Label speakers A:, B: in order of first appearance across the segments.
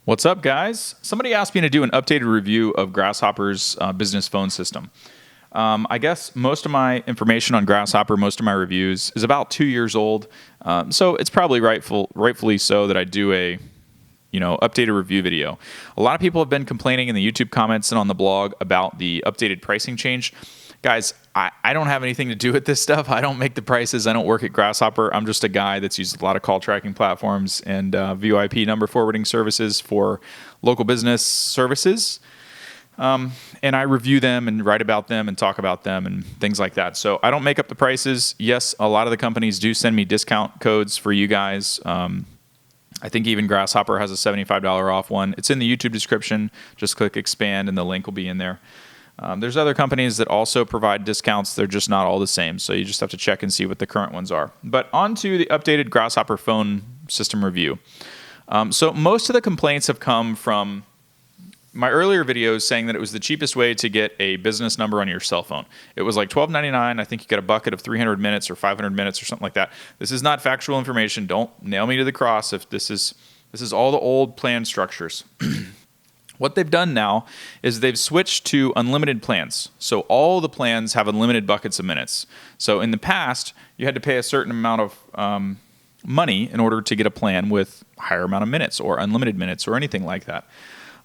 A: What's up, guys? Somebody asked me to do an updated review of Grasshopper's business phone system. I guess most of my information on Grasshopper, most of my reviews, is about 2 years old. So it's probably rightfully so that I do a updated review video. A lot of people have been complaining in the YouTube comments and on the blog about the updated pricing change. Guys, I don't have anything to do with this stuff. I don't make the prices. I don't work at Grasshopper. I'm just a guy that's used a lot of call tracking platforms and VoIP number forwarding services for local business services. And I review them and write about them and talk about them and things like that. So I don't make up the prices. Yes, a lot of the companies do send me discount codes for you guys. I think even Grasshopper has a $75 off one. It's in the YouTube description. Just click expand and the link will be in there. There's other companies that also provide discounts. They're just not all the same. So you just have to check and see what the current ones are. But on to the updated Grasshopper phone system review. So most of the complaints have come from my earlier videos saying that it was the cheapest way to get a business number on your cell phone. It was like $12.99. I think you got a bucket of 300 minutes or 500 minutes or something like that. This is not factual information. Don't nail me to the cross if this is all the old plan structures. What they've done now is they've switched to unlimited plans. So all the plans have unlimited buckets of minutes. So in the past, you had to pay a certain amount of money in order to get a plan with a higher amount of minutes or unlimited minutes or anything like that.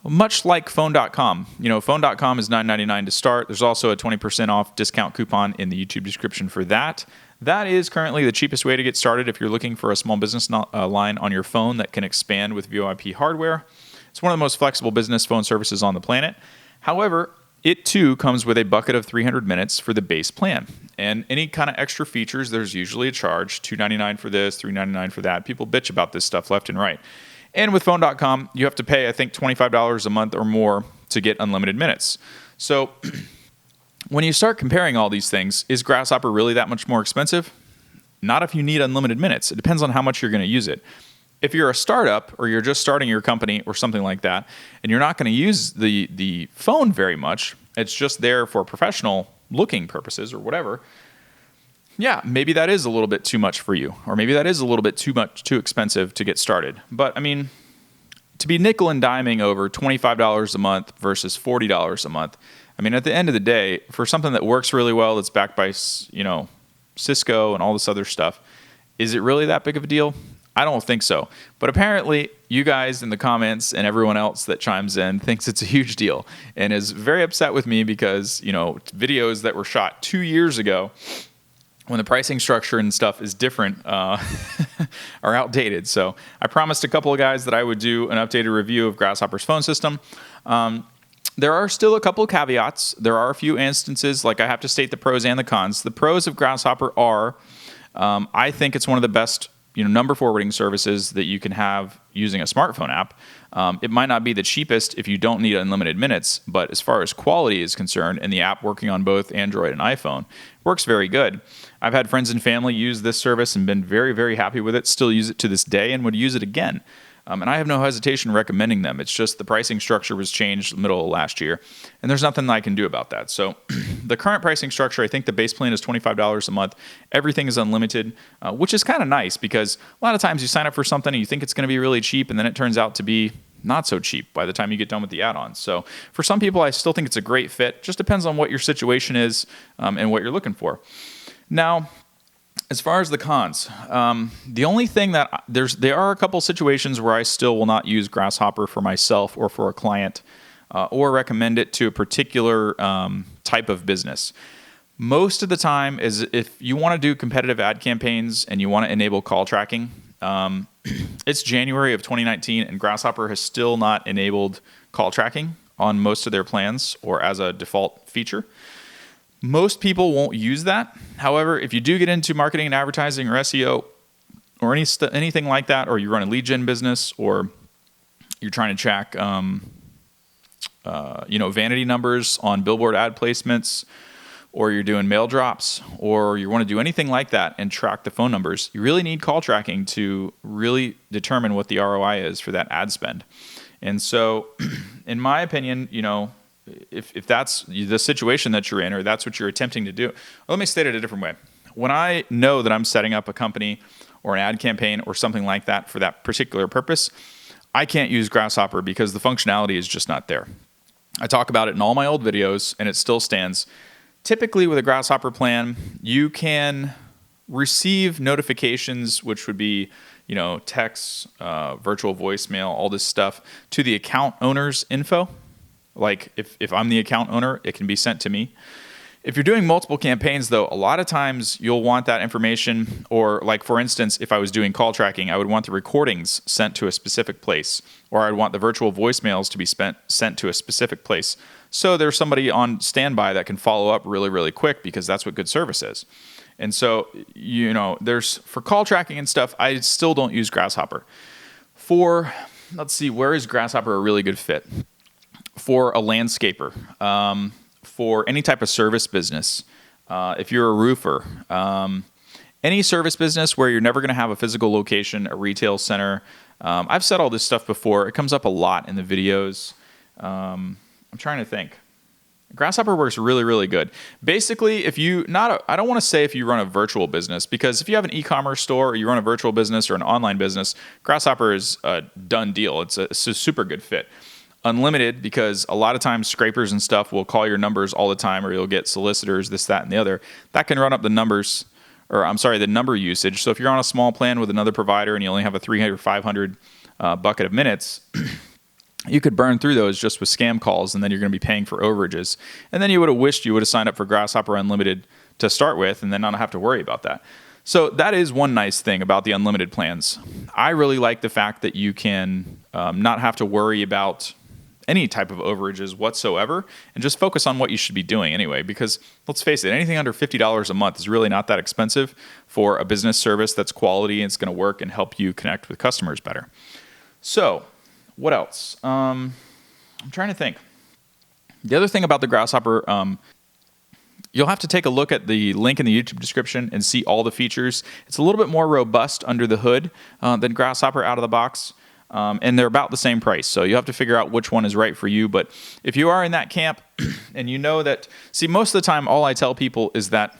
A: Much like phone.com. Phone.com is $9.99 to start. There's also a 20% off discount coupon in the YouTube description for that. That is currently the cheapest way to get started if you're looking for a small business line on your phone that can expand with VoIP hardware. It's one of the most flexible business phone services on the planet. However, it too comes with a bucket of 300 minutes for the base plan. And any kind of extra features, there's usually a charge, $2.99 for this, $3.99 for that. People bitch about this stuff left and right. And with phone.com, you have to pay, I think, $25 a month or more to get unlimited minutes. So when you start comparing all these things, is Grasshopper really that much more expensive? Not if you need unlimited minutes. It depends on how much you're going to use it. If you're a startup or you're just starting your company or something like that, and you're not going to use the phone very much, it's just there for professional looking purposes or whatever, yeah, maybe that is a little bit too much for you. Or maybe that is a little bit too expensive to get started. But I mean, to be nickel and diming over $25 a month versus $40 a month, I mean, at the end of the day, for something that works really well, that's backed by, Cisco and all this other stuff, is it really that big of a deal? I don't think so. But apparently, you guys in the comments and everyone else that chimes in thinks it's a huge deal and is very upset with me because, videos that were shot 2 years ago when the pricing structure and stuff is different are outdated. So I promised a couple of guys that I would do an updated review of Grasshopper's phone system. There are still a couple of caveats. There are a few instances, like I have to state the pros and the cons. The pros of Grasshopper are, I think it's one of the best number forwarding services that you can have using a smartphone app. It might not be the cheapest if you don't need unlimited minutes, but as far as quality is concerned, and the app working on both Android and iPhone, works very good. I've had friends and family use this service and been very, very happy with it, still use it to this day and would use it again. And I have no hesitation recommending them. It's just the pricing structure was changed middle of last year, and there's nothing I can do about that. So the current pricing structure, I think the base plan is $25 a month. Everything is unlimited, which is kind of nice because a lot of times you sign up for something and you think it's going to be really cheap, and then it turns out to be not so cheap by the time you get done with the add-ons. So for some people, I still think it's a great fit. Just depends on what your situation is and what you're looking for. Now, as far as the cons, the only thing that there are a couple situations where I still will not use Grasshopper for myself or for a client or recommend it to a particular type of business. Most of the time is if you want to do competitive ad campaigns and you want to enable call tracking, it's January of 2019 and Grasshopper has still not enabled call tracking on most of their plans or as a default feature. Most people won't use that. However, if you do get into marketing and advertising or SEO or anything like that, or you run a lead gen business, or you're trying to track, vanity numbers on billboard ad placements, or you're doing mail drops, or you want to do anything like that and track the phone numbers, you really need call tracking to really determine what the ROI is for that ad spend. And so, in my opinion, if that's the situation that you're in or that's what you're attempting to do, well, let me state it a different way. When I know that I'm setting up a company or an ad campaign or something like that for that particular purpose, I can't use Grasshopper because the functionality is just not there. I talk about it in all my old videos, and it still stands. Typically, with a Grasshopper plan, you can receive notifications, which would be, texts, virtual voicemail, all this stuff, to the account owner's info. Like if I'm the account owner, it can be sent to me. If you're doing multiple campaigns, though, a lot of times you'll want that information, or like, for instance, if I was doing call tracking, I would want the recordings sent to a specific place, or I'd want the virtual voicemails to be sent to a specific place. So there's somebody on standby that can follow up really, really quick, because that's what good service is. And so, for call tracking and stuff, I still don't use Grasshopper. Let's see, where is Grasshopper a really good fit? For a landscaper, for any type of service business, if you're a roofer, any service business where you're never going to have a physical location, a retail center. I've said all this stuff before. It comes up a lot in the videos. I'm trying to think. Grasshopper works really, really good. Basically, I don't want to say if you run a virtual business, because if you have an e-commerce store, or you run a virtual business or an online business, Grasshopper is a done deal. It's a super good fit. Unlimited, because a lot of times scrapers and stuff will call your numbers all the time, or you'll get solicitors, this, that, and the other. That can run up the number usage. So if you're on a small plan with another provider and you only have a 300 or 500 bucket of minutes, you could burn through those just with scam calls, and then you're going to be paying for overages. And then you would have wished you would have signed up for Grasshopper Unlimited to start with, and then not have to worry about that. So that is one nice thing about the unlimited plans. I really like the fact that you can not have to worry about any type of overages whatsoever, and just focus on what you should be doing anyway, because let's face it, anything under $50 a month is really not that expensive for a business service that's quality and it's going to work and help you connect with customers better. So what else? I'm trying to think. The other thing about the Grasshopper, you'll have to take a look at the link in the YouTube description and see all the features. It's a little bit more robust under the hood than Grasshopper out of the box. And they're about the same price, so you have to figure out which one is right for you. But if you are in that camp and you know that, most of the time all I tell people is that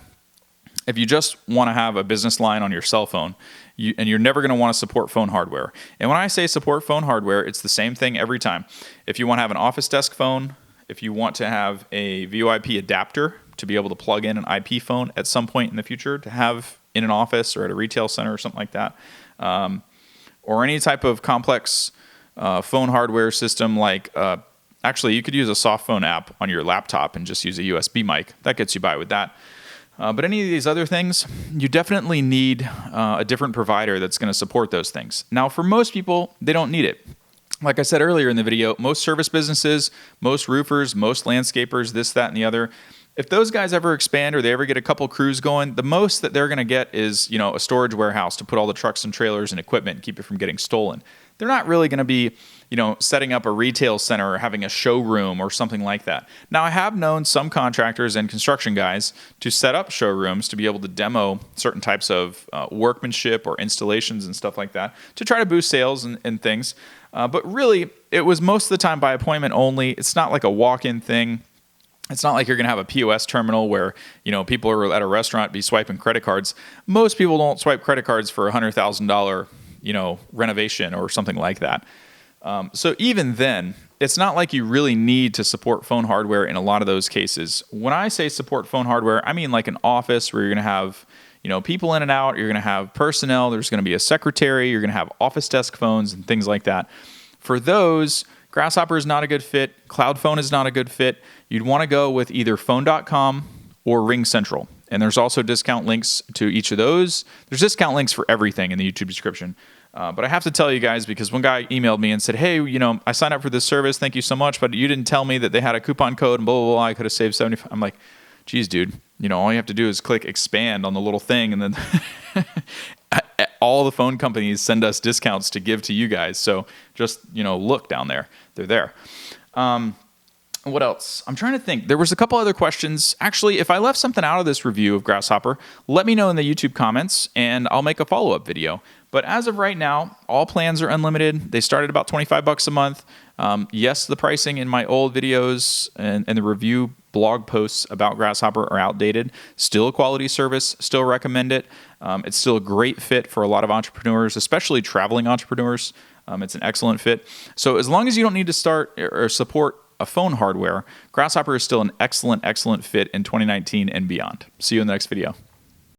A: if you just want to have a business line on your cell phone, and you're never going to want to support phone hardware. And when I say support phone hardware, it's the same thing every time. If you want to have an office desk phone, if you want to have a VoIP adapter to be able to plug in an IP phone at some point in the future to have in an office or at a retail center or something like that, or any type of complex phone hardware system, like actually you could use a soft phone app on your laptop and just use a USB mic. That gets you by with that. But any of these other things, you definitely need a different provider that's going to support those things. Now, for most people, they don't need it. Like I said earlier in the video, most service businesses, most roofers, most landscapers, this, that, and the other, if those guys ever expand or they ever get a couple crews going, the most that they're going to get is, a storage warehouse to put all the trucks and trailers and equipment and keep it from getting stolen. They're not really going to be, setting up a retail center or having a showroom or something like that. Now, I have known some contractors and construction guys to set up showrooms to be able to demo certain types of workmanship or installations and stuff like that to try to boost sales and things. But really, it was most of the time by appointment only. It's not like a walk-in thing. It's not like you're going to have a POS terminal where, people are at a restaurant be swiping credit cards. Most people don't swipe credit cards for a $100,000, renovation or something like that. So even then, it's not like you really need to support phone hardware in a lot of those cases. When I say support phone hardware, I mean like an office where you're going to have, people in and out. You're going to have personnel. There's going to be a secretary. You're going to have office desk phones and things like that. For those, Grasshopper is not a good fit. Cloud Phone is not a good fit. You'd want to go with either phone.com or RingCentral. And there's also discount links to each of those. There's discount links for everything in the YouTube description. But I have to tell you guys, because one guy emailed me and said, hey, I signed up for this service. Thank you so much. But you didn't tell me that they had a coupon code and blah, blah, blah. I could have saved 75. I'm like, geez, dude, all you have to do is click expand on the little thing. And then all the phone companies send us discounts to give to you guys. So just, look down there. They're there. What else? I'm trying to think. There was a couple other questions. Actually, if I left something out of this review of Grasshopper, let me know in the YouTube comments and I'll make a follow-up video. But as of right now, all plans are unlimited. They start at about $25 a month. Yes, the pricing in my old videos and the review blog posts about Grasshopper are outdated. Still a quality service. Still recommend it. It's still a great fit for a lot of entrepreneurs, especially traveling entrepreneurs. It's an excellent fit. So as long as you don't need to start or support a phone hardware, Grasshopper is still an excellent fit in 2019 and beyond. See you in the next video.